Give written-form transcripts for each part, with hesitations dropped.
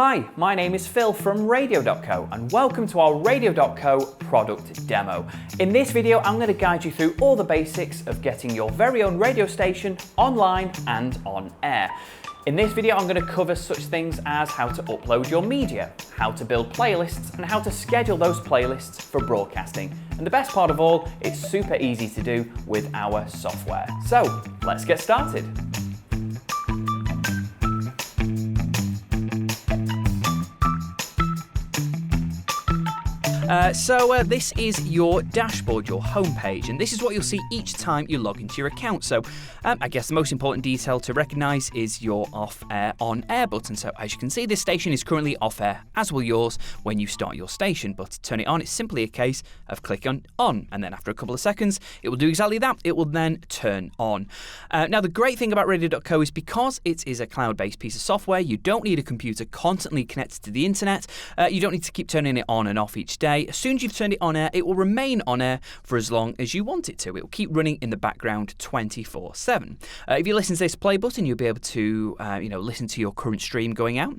Hi, my name is Phil from Radio.co and welcome to our Radio.co product demo. In this video, I'm going to guide you through all the basics of getting your very own radio station online and on air. In this video, I'm going to cover such things as how to upload your media, how to build playlists, and how to schedule those playlists for broadcasting. And the best part of all, it's super easy to do with our software. So, let's get started. This is your dashboard, your homepage, and this is what you'll see each time you log into your account. So I guess the most important detail to recognise is your off-air, on-air button. So as you can see, this station is currently off-air, as will yours when you start your station. But to turn it on, it's simply a case of clicking on, and then after a couple of seconds, it will do exactly that. It will then turn on. Now, the great thing about Radio.co is because it is a cloud-based piece of software, you don't need a computer constantly connected to the internet. You don't need to keep turning it on and off each day. As soon as you've turned it on air, it will remain on air for as long as you want it to. It will keep running in the background 24/7. If you listen to this play button, you'll be able to listen to your current stream going out.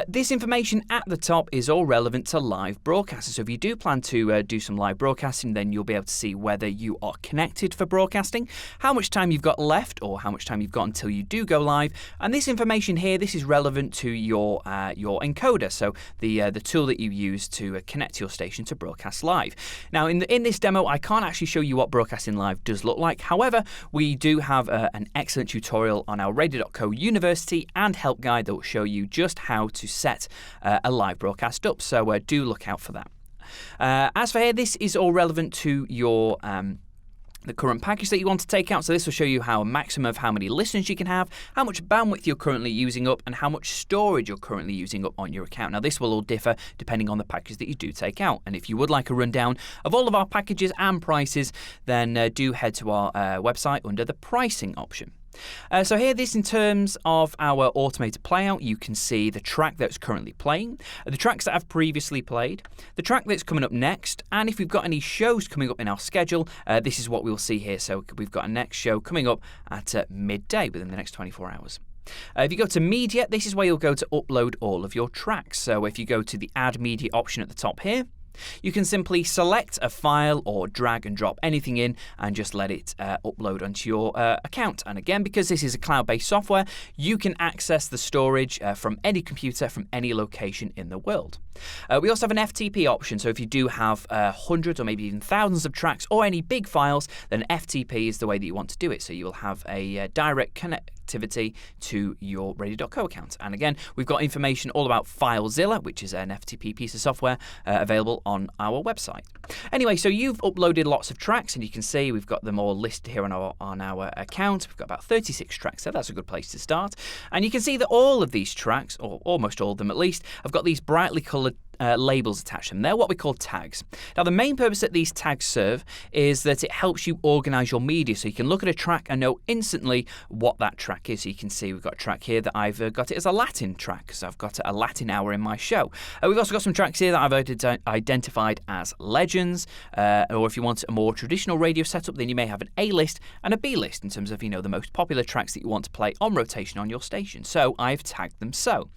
This information at the top is all relevant to live broadcasting. So if you do plan to do some live broadcasting, then you'll be able to see whether you are connected for broadcasting, how much time you've got left, or how much time you've got until you do go live. And this information here, this is relevant to your encoder, so the tool that you use to connect your station to broadcast live. Now, in this demo, I can't actually show you what broadcasting live does look like. However, we do have an excellent tutorial on our Radio.co University and help guide that will show you just how to set a live broadcast up. So do look out for that. As for here, this is all relevant to your the current package that you want to take out. So this will show you how a maximum of how many listeners you can have, how much bandwidth you're currently using up, and how much storage you're currently using up on your account. Now, this will all differ depending on the package that you do take out. And if you would like a rundown of all of our packages and prices, then do head to our website under the pricing option. So here, this in terms of our automated playout, you can see the track that's currently playing, the tracks that I've previously played, the track that's coming up next, and if we've got any shows coming up in our schedule, this is what we'll see here. So we've got a next show coming up at midday within the next 24 hours. If you go to media, this is where you'll go to upload all of your tracks. So if you go to the add media option at the top here, you can simply select a file or drag and drop anything in and just let it upload onto your account. And again, because this is a cloud-based software, you can access the storage from any computer from any location in the world. We also have an FTP option, so if you do have hundreds or maybe even thousands of tracks or any big files, then FTP is the way that you want to do it. So you'll have a direct connectivity to your Radio.co account. And again, we've got information all about FileZilla, which is an FTP piece of software available on our website. Anyway, so you've uploaded lots of tracks, and you can see we've got them all listed here on our account. We've got about 36 tracks there. That's a good place to start. And you can see that all of these tracks, or almost all of them at least, have got these brightly coloured labels attached to them. They're what we call tags. Now, the main purpose that these tags serve is that it helps you organise your media, so you can look at a track and know instantly what that track is. So you can see we've got a track here that I've got it as a Latin track, because I've got a Latin hour in my show. We've also got some tracks here that I've identified as legends, or if you want a more traditional radio setup, then you may have an A list and a B list in terms of, the most popular tracks that you want to play on rotation on your station. So I've tagged them so.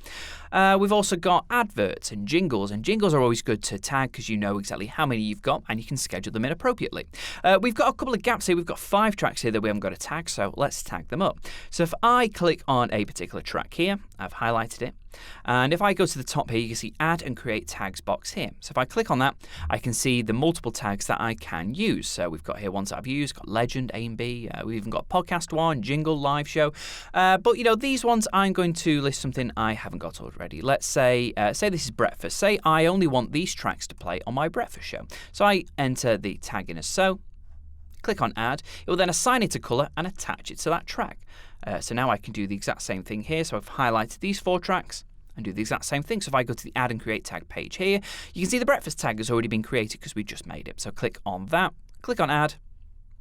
We've also got adverts and jingles are always good to tag because you know exactly how many you've got and you can schedule them in appropriately. We've got a couple of gaps here. We've got 5 tracks here that we haven't got a tag, so let's tag them up. So if I click on a particular track here, I've highlighted it, and if I go to the top here, you can see add and create tags box here. So if I click on that, I can see the multiple tags that I can use. So we've got here ones that I've used, got legend, A and B, we've even got podcast one, jingle, live show. But these ones, I'm going to list something I haven't got already. Let's say this is breakfast. Say I only want these tracks to play on my breakfast show. So I enter the tag in as so, click on add. It will then assign it a colour and attach it to that track. So now I can do the exact same thing here. So I've highlighted these 4 tracks and do the exact same thing. So if I go to the add and create tag page here, you can see the breakfast tag has already been created because we just made it. So click on that, click on add,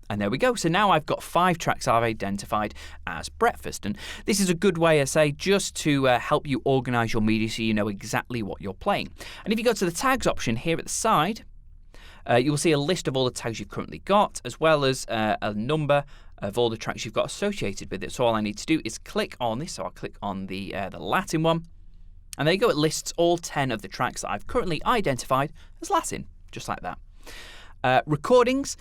and there we go. So now I've got 5 tracks I've identified as breakfast. And this is a good way, I say, just to help you organise your media so you know exactly what you're playing. And if you go to the tags option here at the side, you will see a list of all the tags you've currently got, as well as a number of all the tracks you've got associated with it. So all I need to do is click on this. So I'll click on the Latin one. And there you go, it lists all 10 of the tracks that I've currently identified as Latin, just like that. Recordings,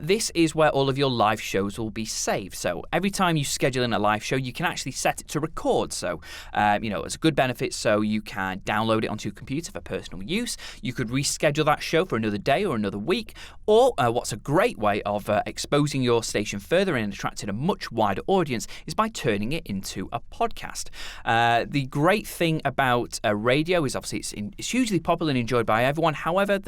this is where all of your live shows will be saved. So every time you schedule in a live show, you can actually set it to record. So, it's a good benefit. So you can download it onto your computer for personal use. You could reschedule that show for another day or another week. Or what's a great way of exposing your station further and attracting a much wider audience is by turning it into a podcast. The great thing about radio is obviously it's hugely popular and enjoyed by everyone. However,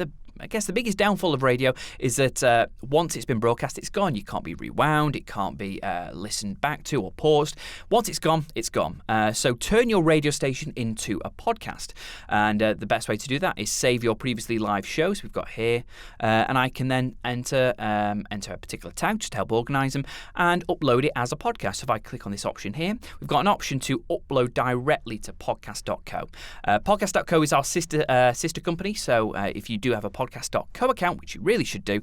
I guess the biggest downfall of radio is that once it's been broadcast, it's gone. You can't be rewound. It can't be listened back to or paused. Once it's gone, it's gone. So turn your radio station into a podcast. And the best way to do that is save your previously live shows we've got here. And I can then enter a particular tag just to help organise them and upload it as a podcast. So if I click on this option here, we've got an option to upload directly to Podcast.co. Podcast.co is our sister company. So if you do have a Podcast.co account, which you really should do,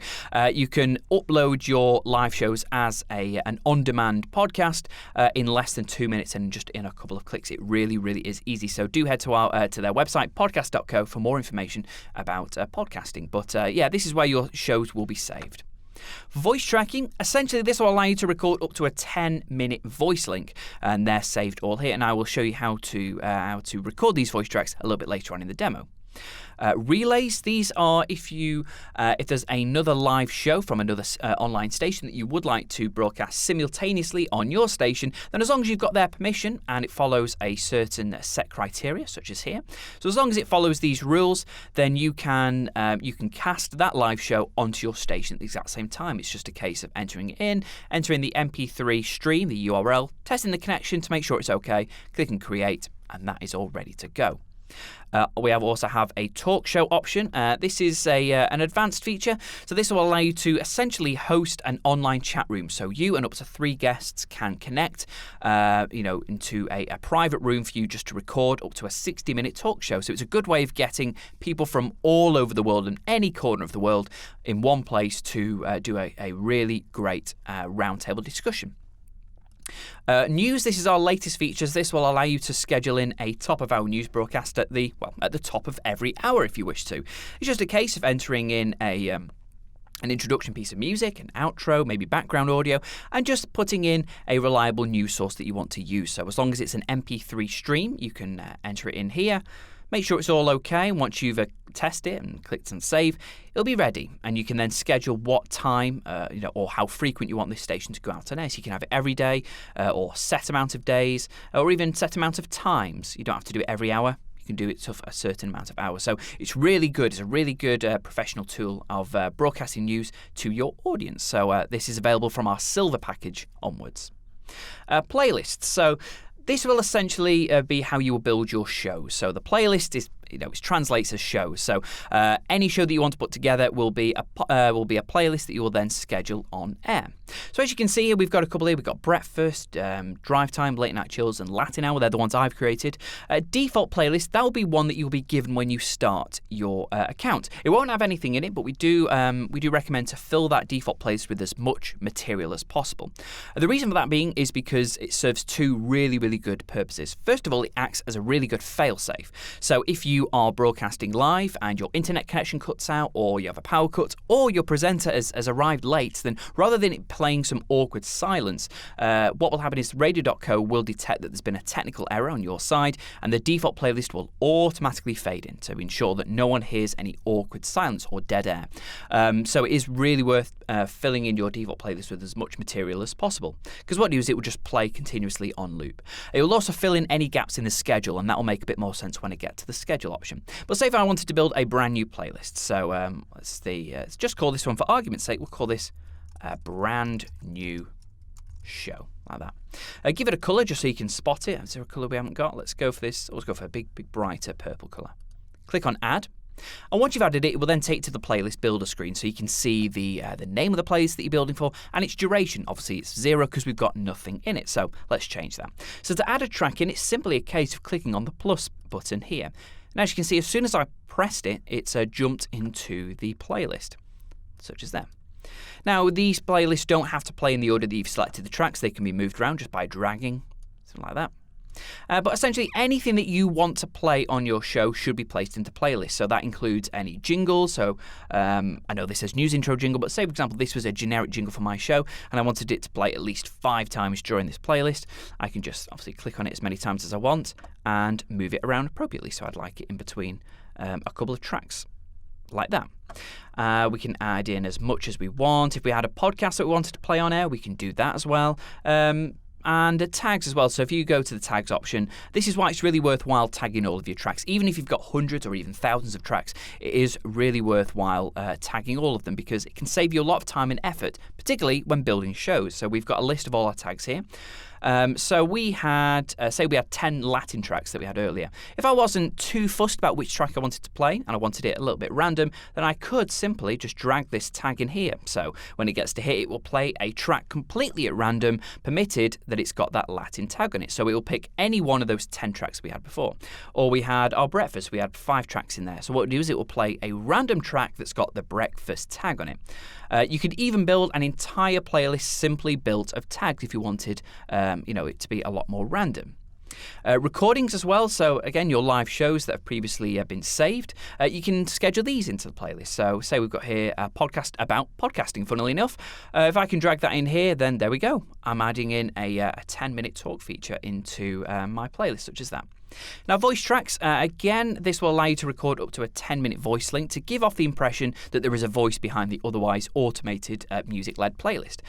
you can upload your live shows as an on-demand podcast in less than 2 minutes and just in a couple of clicks. It really, really is easy. So do head to their website, podcast.co, for more information about podcasting. But this is where your shows will be saved. Voice tracking, essentially this will allow you to record up to a 10-minute voice link, and they're saved all here, and I will show you how to record these voice tracks a little bit later on in the demo. Relays, these are if there's another live show from another online station that you would like to broadcast simultaneously on your station, then as long as you've got their permission and it follows a certain set criteria, such as here. So as long as it follows these rules, then you can cast that live show onto your station at the exact same time. It's just a case of entering the MP3 stream, the URL, testing the connection to make sure it's okay, clicking create, and that is all ready to go. We also have a talk show option. This is an advanced feature, so this will allow you to essentially host an online chat room. So you and up to 3 guests can connect, into a private room for you just to record up to a 60-minute talk show. So it's a good way of getting people from all over the world and any corner of the world in one place to do a really great roundtable discussion. News, this is our latest features. This will allow you to schedule in a top-of-hour news broadcast at the top of every hour if you wish to. It's just a case of entering in an introduction piece of music, an outro, maybe background audio, and just putting in a reliable news source that you want to use. So as long as it's an MP3 stream, you can enter it in here. Make sure it's all okay. Once you've tested it and clicked on save, it'll be ready. And you can then schedule what time, or how frequent you want this station to go out on air. So you can have it every day, or set amount of days, or even set amount of times. You don't have to do it every hour. You can do it for a certain amount of hours. So it's really good. It's a really good professional tool of broadcasting news to your audience. So this is available from our silver package onwards. Playlists. So this will essentially be how you will build your show. So the playlist is, it translates as shows. So any show that you want to put together will be a playlist that you will then schedule on air. So as you can see here, we've got a couple here. We've got Breakfast, Drive Time, Late Night Chills, and Latin Hour. They're the ones I've created. Default playlist, that will be one that you'll be given when you start your account. It won't have anything in it, but we do recommend to fill that default playlist with as much material as possible. The reason for that being is because it serves 2 really, really good purposes. First of all, it acts as a really good fail-safe. So if you are broadcasting live and your internet connection cuts out, or you have a power cut, or your presenter has arrived late, then rather than it playing some awkward silence, what will happen is Radio.co will detect that there's been a technical error on your side, and the default playlist will automatically fade in to ensure that no one hears any awkward silence or dead air. So it is really worth filling in your default playlist with as much material as possible, because what it do is it will just play continuously on loop. It will also fill in any gaps in the schedule, and that will make a bit more sense when I get to the schedule option. But say if I wanted to build a brand new playlist, so let's just call this one, for argument's sake, we'll call this a brand new show, like that. Give it a colour just so you can spot it. Is there a colour we haven't got? Let's go for this. Let's go for a big brighter purple colour. Click on add. And once you've added it, it will then take you to the playlist builder screen, so you can see the name of the playlist that you're building for and its duration. Obviously, it's 0 because we've got nothing in it, so let's change that. So to add a track in, it's simply a case of clicking on the plus button here. And as you can see, as soon as I pressed it, it's jumped into the playlist, such as that. Now, these playlists don't have to play in the order that you've selected the tracks. They can be moved around just by dragging, something like that. But essentially, anything that you want to play on your show should be placed into playlists. So that includes any jingles. So I know this says news intro jingle, but say, for example, this was a generic jingle for my show, and I wanted it to play at least 5 times during this playlist. I can just obviously click on it as many times as I want and move it around appropriately. So I'd like it in between a couple of tracks, like that. We can add in as much as we want. If we had a podcast that we wanted to play on air, we can do that as well. And tags as well. So if you go to the tags option, this is why it's really worthwhile tagging all of your tracks. Even if you've got hundreds or even thousands of tracks, it is really worthwhile tagging all of them, because it can save you a lot of time and effort, particularly when building shows. So we've got a list of all our tags here. So we had, say we had 10 Latin tracks that we had earlier. If I wasn't too fussed about which track I wanted to play, and I wanted it a little bit random, then I could simply just drag this tag in here. So when it gets to hit, it will play a track completely at random, permitted that it's got that Latin tag on it. So it will pick any one of those 10 tracks we had before. Or we had our breakfast. We had 5 tracks in there. So what it will do is it will play a random track that's got the breakfast tag on it. You could even build an entire playlist simply built of tags if you wanted it to be a lot more random. Recordings as well. So again, your live shows that have previously been saved, you can schedule these into the playlist. So say we've got here a podcast about podcasting, funnily enough. If I can drag that in here, then there we go. I'm adding in a 10-minute talk feature into my playlist, such as that. Now, voice tracks, again, this will allow you to record up to a 10-minute voice link to give off the impression that there is a voice behind the otherwise automated music-led playlist.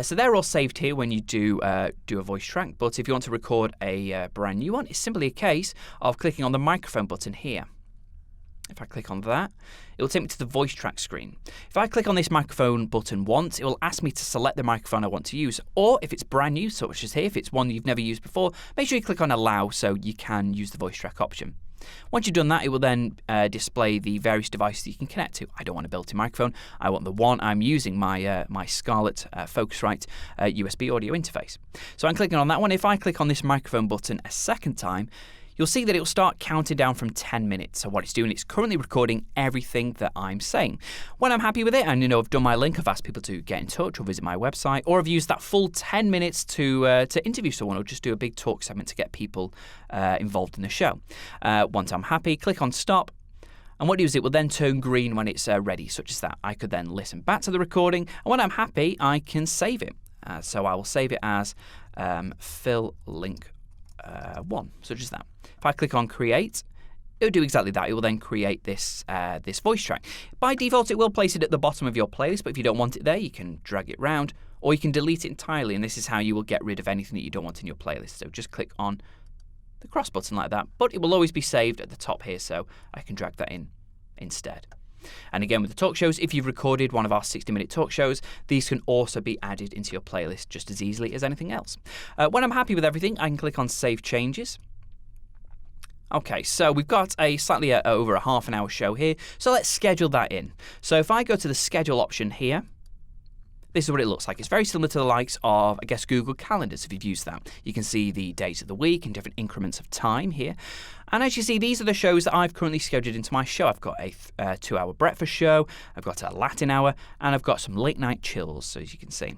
So they're all saved here when you do a voice track, but if you want to record a brand new one, it's simply a case of clicking on the microphone button here. If I click on that, it will take me to the voice track screen. If I click on this microphone button once, it will ask me to select the microphone I want to use. Or if it's brand new, such as here, if it's one you've never used before, make sure you click on Allow so you can use the voice track option. Once you've done that, it will then display the various devices you can connect to. I don't want a built-in microphone. I want the one I'm using, my Scarlett Focusrite USB audio interface. So I'm clicking on that one. If I click on this microphone button a second time, you'll see that it will start counting down from 10 minutes. So what it's doing, it's currently recording everything that I'm saying. When I'm happy with it, and I've done my link, I've asked people to get in touch or visit my website, or I've used that full 10 minutes to interview someone or just do a big talk segment to get people involved in the show. Once I'm happy, click on stop. And what it does, it will then turn green when it's ready, such as that. I could then listen back to the recording, and when I'm happy, I can save it. So I will save it as Phil Link 1, such as that. If I click on create, it will do exactly that. It will then create this voice track. By default, it will place it at the bottom of your playlist, but if you don't want it there, you can drag it round, or you can delete it entirely, and this is how you will get rid of anything that you don't want in your playlist. So just click on the cross button like that, but it will always be saved at the top here, so I can drag that in instead. And again, with the talk shows, if you've recorded one of our 60-minute talk shows, these can also be added into your playlist just as easily as anything else. When I'm happy with everything, I can click on Save Changes. Okay, so we've got a slightly over a half an hour show here, so let's schedule that in. So if I go to the schedule option here, this is what it looks like. It's very similar to the likes of, I guess, Google Calendars, if you've used that. You can see the days of the week in different increments of time here. And as you see, these are the shows that I've currently scheduled into my show. I've got a 2-hour breakfast show, I've got a Latin hour, and I've got some late night chills, so as you can see.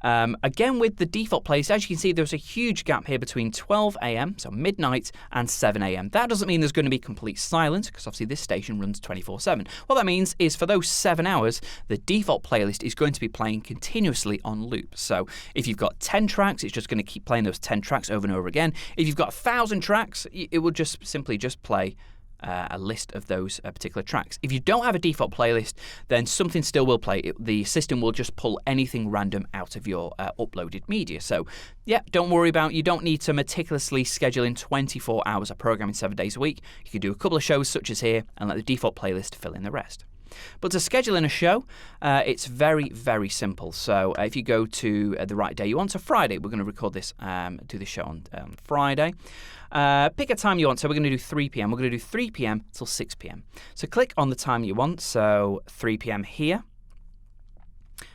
Again, with the default playlist, as you can see, there's a huge gap here between 12 a.m., so midnight, and 7 a.m. That doesn't mean there's going to be complete silence, because obviously this station runs 24/7. What that means is for those 7 hours, the default playlist is going to be playing continuously on loop. So if you've got 10 tracks, it's just going to keep playing those 10 tracks over and over again. If you've got 1,000 tracks, it will just simply just play a list of those particular tracks. If you don't have a default playlist, then something still will play. The system will just pull anything random out of your uploaded media. So, yeah, don't worry about, you don't need to meticulously schedule in 24 hours of programming 7 days a week. You can do a couple of shows such as here and let the default playlist fill in the rest. But to schedule in a show, it's very, very simple. So if you go to the right day you want, so Friday, we're going to record this, do the show on Friday. Pick a time you want. So we're going to do 3 p.m. We're going to do 3 p.m. till 6 p.m. So click on the time you want. So 3 p.m. here.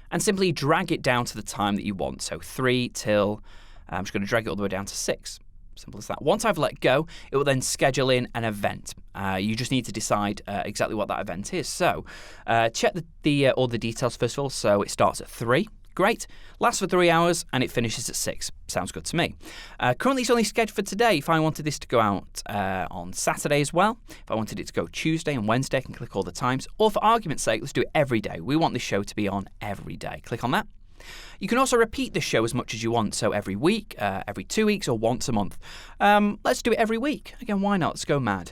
And simply drag it down to the time that you want. So 3 till, I'm just going to drag it all the way down to 6. Simple as that. Once I've let go, it will then schedule in an event. You just need to decide exactly what that event is. So check all the details first of all. So it starts at 3. Great. Lasts for 3 hours and it finishes at 6. Sounds good to me. Currently, it's only scheduled for today. If I wanted this to go out on Saturday as well, if I wanted it to go Tuesday and Wednesday, I can click all the times. Or for argument's sake, let's do it every day. We want this show to be on every day. Click on that. You can also repeat this show as much as you want, so every week, every 2 weeks, or once a month. Let's do it every week. Again, why not? Let's go mad.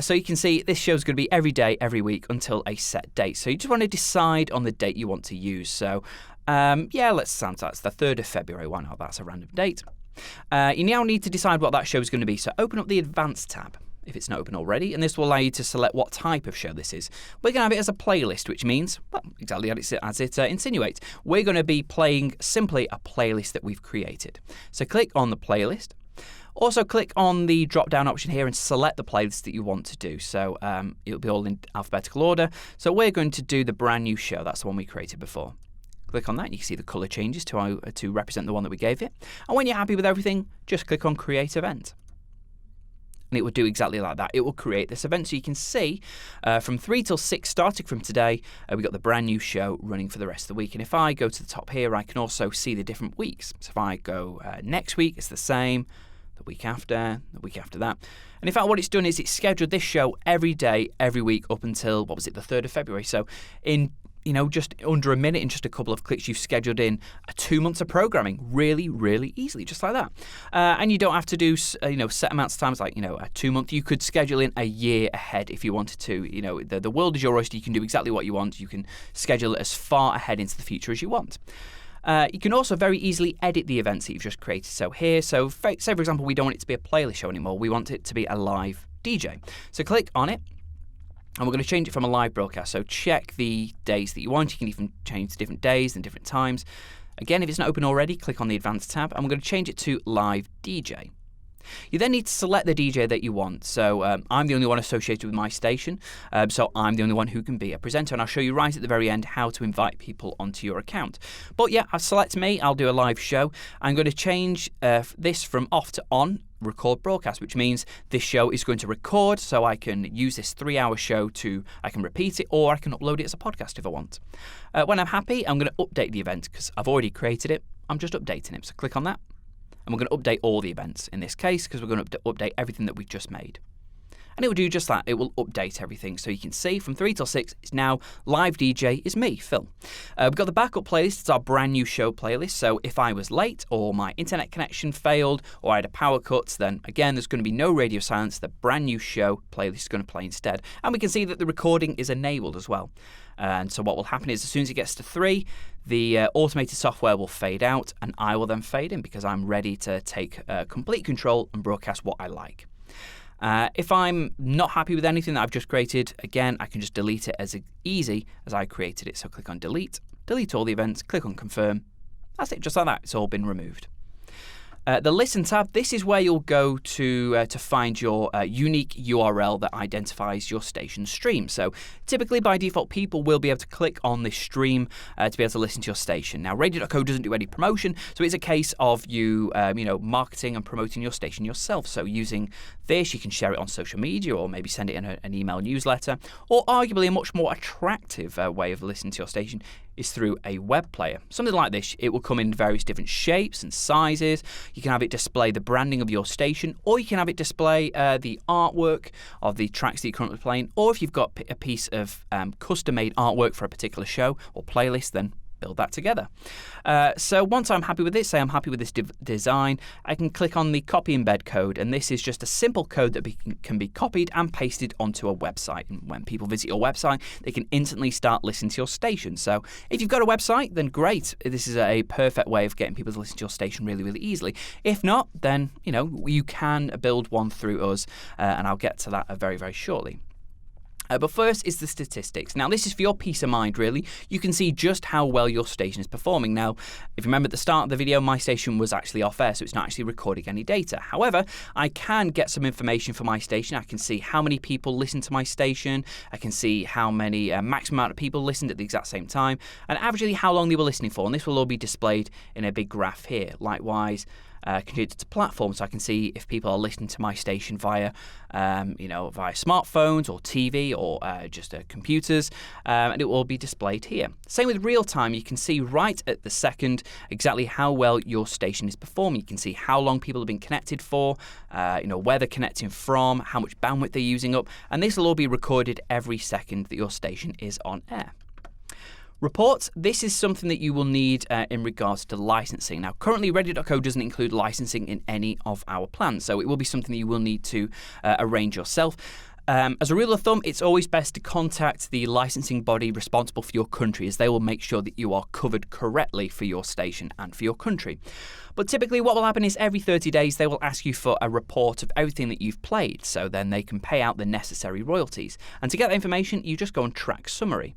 So you can see this show's going to be every day, every week, until a set date. So you just want to decide on the date you want to use. So, let's say that's the 3rd of February. Why not? That's a random date. You now need to decide what that show is going to be. So open up the Advanced tab, if it's not open already, and this will allow you to select what type of show this is. We're going to have it as a playlist, which means, well, exactly as it insinuates. We're going to be playing simply a playlist that we've created. So click on the playlist. Also click on the drop-down option here and select the playlist that you want to do. So it'll be all in alphabetical order. So we're going to do the brand new show. That's the one we created before. Click on that, you can see the colour changes to represent the one that we gave it. And when you're happy with everything, just click on Create Event. And it will do exactly like that. It will create this event. So you can see from 3 till 6, starting from today, we've got the brand new show running for the rest of the week. And if I go to the top here, I can also see the different weeks. So if I go next week, it's the same. The week after that. And in fact, what it's done is it's scheduled this show every day, every week up until, the 3rd of February. So in just under a minute, in just a couple of clicks, you've scheduled in 2 months of programming really, really easily, just like that. And you don't have to do, set amounts of times like, a 2 month. You could schedule in a year ahead if you wanted to. The world is your oyster. You can do exactly what you want. You can schedule it as far ahead into the future as you want. You can also very easily edit the events that you've just created. So here, say for example, we don't want it to be a playlist show anymore. We want it to be a live DJ. So click on it. And we're going to change it from a live broadcast. So check the days that you want. You can even change the different days and different times. Again, if it's not open already, click on the Advanced tab. And we're going to change it to Live DJ. You then need to select the DJ that you want. So I'm the only one associated with my station. So I'm the only one who can be a presenter. And I'll show you right at the very end how to invite people onto your account. But yeah, I'll select me. I'll do a live show. I'm going to change this from off to on. Record broadcast, which means this show is going to record, so I can use this 3-hour show I can repeat it, or I can upload it as a podcast if I want. When I'm happy, I'm going to update the event because I've already created it. I'm just updating it. So click on that, and we're going to update all the events in this case because we're going to update everything that we've just made. And it will do just that. It will update everything. So you can see from 3 till 6, it's now Live DJ is me, Phil. We've got the backup playlist. It's our brand new show playlist. So if I was late or my internet connection failed or I had a power cut, then again, there's going to be no radio silence. The brand new show playlist is going to play instead. And we can see that the recording is enabled as well. And so what will happen is as soon as it gets to 3, the automated software will fade out and I will then fade in because I'm ready to take complete control and broadcast what I like. If I'm not happy with anything that I've just created, again, I can just delete it as easy as I created it. So click on delete all the events, click on confirm. That's it, just like that. It's all been removed. The Listen tab, this is where you'll go to find your unique URL that identifies your station stream. So typically by default, people will be able to click on this stream to be able to listen to your station. Now, Radio.co doesn't do any promotion, so it's a case of you, marketing and promoting your station yourself. So using this, you can share it on social media or maybe send it in an email newsletter, or arguably a much more attractive way of listening to your station is through a web player. Something like this, it will come in various different shapes and sizes. You can have it display the branding of your station, or you can have it display the artwork of the tracks that you're currently playing, or if you've got a piece of custom-made artwork for a particular show or playlist, then build that together. So once I'm happy with it, say I'm happy with this design, I can click on the copy embed code, and this is just a simple code that can be copied and pasted onto a website. And when people visit your website, they can instantly start listening to your station. So if you've got a website, then great. This is a perfect way of getting people to listen to your station really, really easily. If not, then you can build one through us, and I'll get to that very, very shortly. But first is the statistics. Now, this is for your peace of mind, really. You can see just how well your station is performing. Now, if you remember at the start of the video, my station was actually off air, so it's not actually recording any data. However, I can get some information for my station. I can see how many people listen to my station. I can see how many maximum amount of people listened at the exact same time, and averagely how long they were listening for. And this will all be displayed in a big graph here. Likewise, contributed platforms, so I can see if people are listening to my station via smartphones or TV or just computers, and it will be displayed here. Same with real time. You can see right at the second exactly how well your station is performing. You can see how long people have been connected for, where they're connecting from, how much bandwidth they're using up, and this will all be recorded every second that your station is on air. Reports, this is something that you will need in regards to licensing. Now, currently, Radio.co doesn't include licensing in any of our plans, so it will be something that you will need to arrange yourself. As a rule of thumb, it's always best to contact the licensing body responsible for your country, as they will make sure that you are covered correctly for your station and for your country. But typically what will happen is every 30 days they will ask you for a report of everything that you've played, so then they can pay out the necessary royalties. And to get that information, you just go on Track Summary.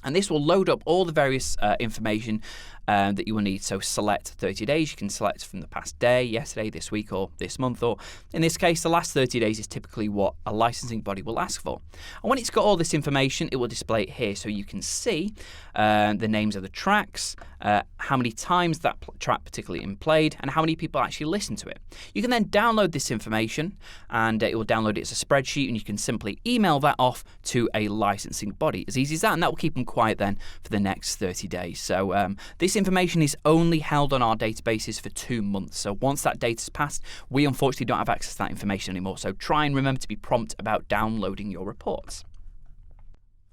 And this will load up all the various information that you will need. So select 30 days. You can select from the past day, yesterday, this week, or this month. Or in this case, the last 30 days is typically what a licensing body will ask for. And when it's got all this information, it will display it here. So you can see the names of the tracks, how many times that track particularly played, and how many people actually listen to it. You can then download this information, and it will download it as a spreadsheet, and you can simply email that off to a licensing body. As easy as that, and that will keep them quiet then for the next 30 days. So this information is only held on our databases for 2 months. So once that data's passed, we unfortunately don't have access to that information anymore. So try and remember to be prompt about downloading your reports.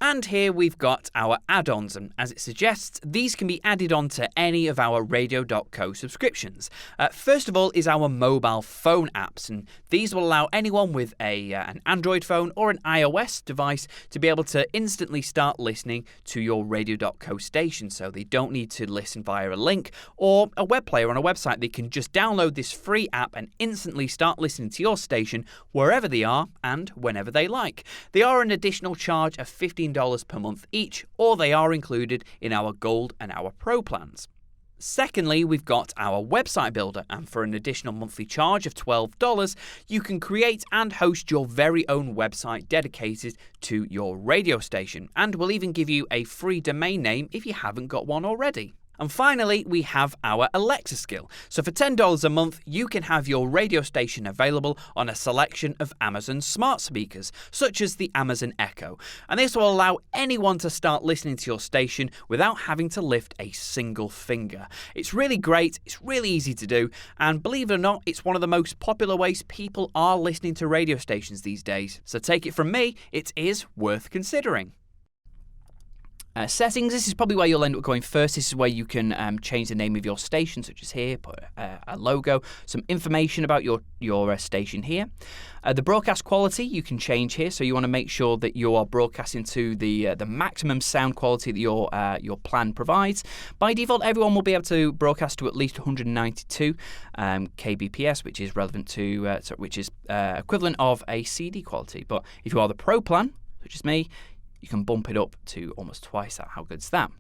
And here we've got our add-ons, and as it suggests, these can be added on to any of our Radio.co subscriptions. First of all is our mobile phone apps, and these will allow anyone with an Android phone or an iOS device to be able to instantly start listening to your Radio.co station, so they don't need to listen via a link or a web player on a website. They can just download this free app and instantly start listening to your station wherever they are and whenever they like. They are an additional charge of $15 per month each, or they are included in our Gold and our Pro plans. Secondly, we've got our website builder, and for an additional monthly charge of $12, you can create and host your very own website dedicated to your radio station, and we'll even give you a free domain name if you haven't got one already. And finally, we have our Alexa skill. So for $10 a month, you can have your radio station available on a selection of Amazon smart speakers, such as the Amazon Echo. And this will allow anyone to start listening to your station without having to lift a single finger. It's really great, it's really easy to do, and believe it or not, it's one of the most popular ways people are listening to radio stations these days. So take it from me, it is worth considering. Settings, this is probably where you'll end up going first. This is where you can change the name of your station, such as here, put a logo, some information about your station here. The broadcast quality you can change here, so you want to make sure that you are broadcasting to the maximum sound quality that your plan provides. By default, everyone will be able to broadcast to at least 192 kbps, which is relevant to which is equivalent of a CD quality. But if you are the Pro plan, such as me, you can bump it up to almost twice that. How good's that?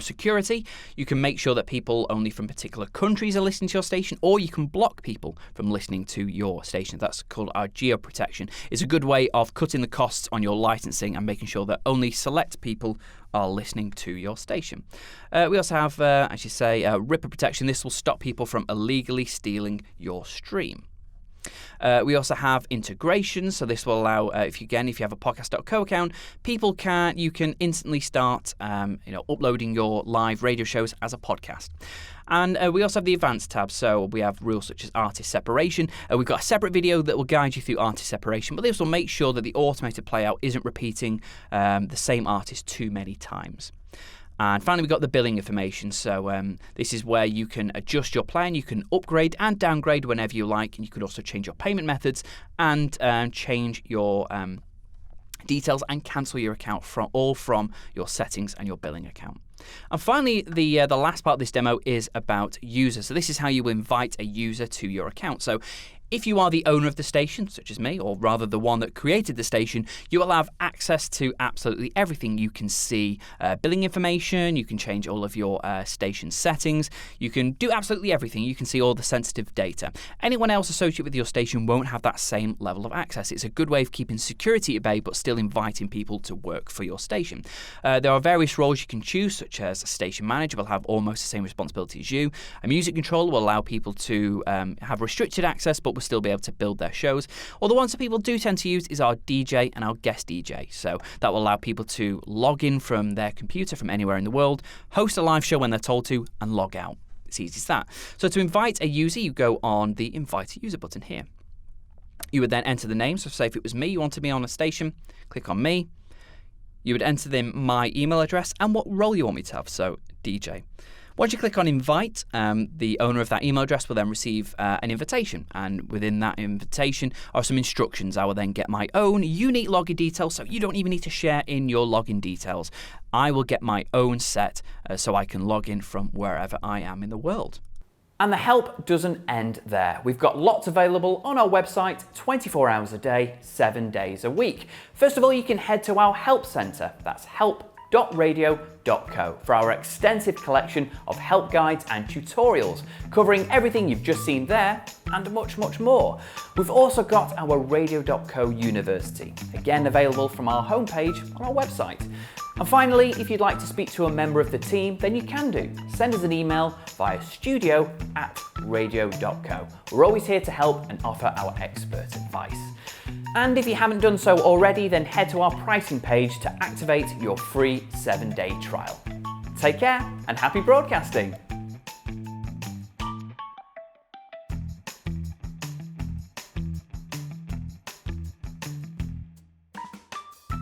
Security, you can make sure that people only from particular countries are listening to your station, or you can block people from listening to your station. That's called our geo protection. It's a good way of cutting the costs on your licensing and making sure that only select people are listening to your station. We also have, Ripper protection. This will stop people from illegally stealing your stream. We also have integration, so this will allow, if you have a Podcast.co account, you can instantly start, uploading your live radio shows as a podcast. And we also have the advanced tab, so we have rules such as artist separation. We've got a separate video that will guide you through artist separation, but this will make sure that the automated playout isn't repeating the same artist too many times. And finally, we've got the billing information. So this is where you can adjust your plan. You can upgrade and downgrade whenever you like. And you can also change your payment methods and change your details and cancel your account from your settings and your billing account. And finally, the last part of this demo is about users. So this is how you invite a user to your account. So If you are the owner of the station, such as me, or rather the one that created the station, you will have access to absolutely everything. You can see billing information, you can change all of your station settings, you can do absolutely everything. You can see all the sensitive data. Anyone else associated with your station won't have that same level of access. It's a good way of keeping security at bay, but still inviting people to work for your station. There are various roles you can choose, such as a station manager will have almost the same responsibility as you. A music controller will allow people to have restricted access, but will still be able to build their shows. Or the ones that people do tend to use is our DJ and our guest DJ. So that will allow people to log in from their computer from anywhere in the world, host a live show when they're told to, and log out. It's easy as that. So to invite a user, you go on the Invite a User button here. You would then enter the name. So say if it was me, you wanted me on a station, click on me. You would enter in my email address and what role you want me to have, so DJ. Once you click on invite, the owner of that email address will then receive an invitation, and within that invitation are some instructions. I will then get my own unique login details, so you don't even need to share in your login details. I will get my own set so I can log in from wherever I am in the world. And the help doesn't end there. We've got lots available on our website 24 hours a day, 7 days a week. First of all, you can head to our help centre. That's help.radio.co for our extensive collection of help guides and tutorials covering everything you've just seen there and much, much more. We've also got our Radio.co University, again available from our homepage on our website. And finally, if you'd like to speak to a member of the team, then you can do. Send us an email via studio@radio.co. We're always here to help and offer our expert advice. And if you haven't done so already, then head to our pricing page to activate your free 7-day trial. Take care and happy broadcasting!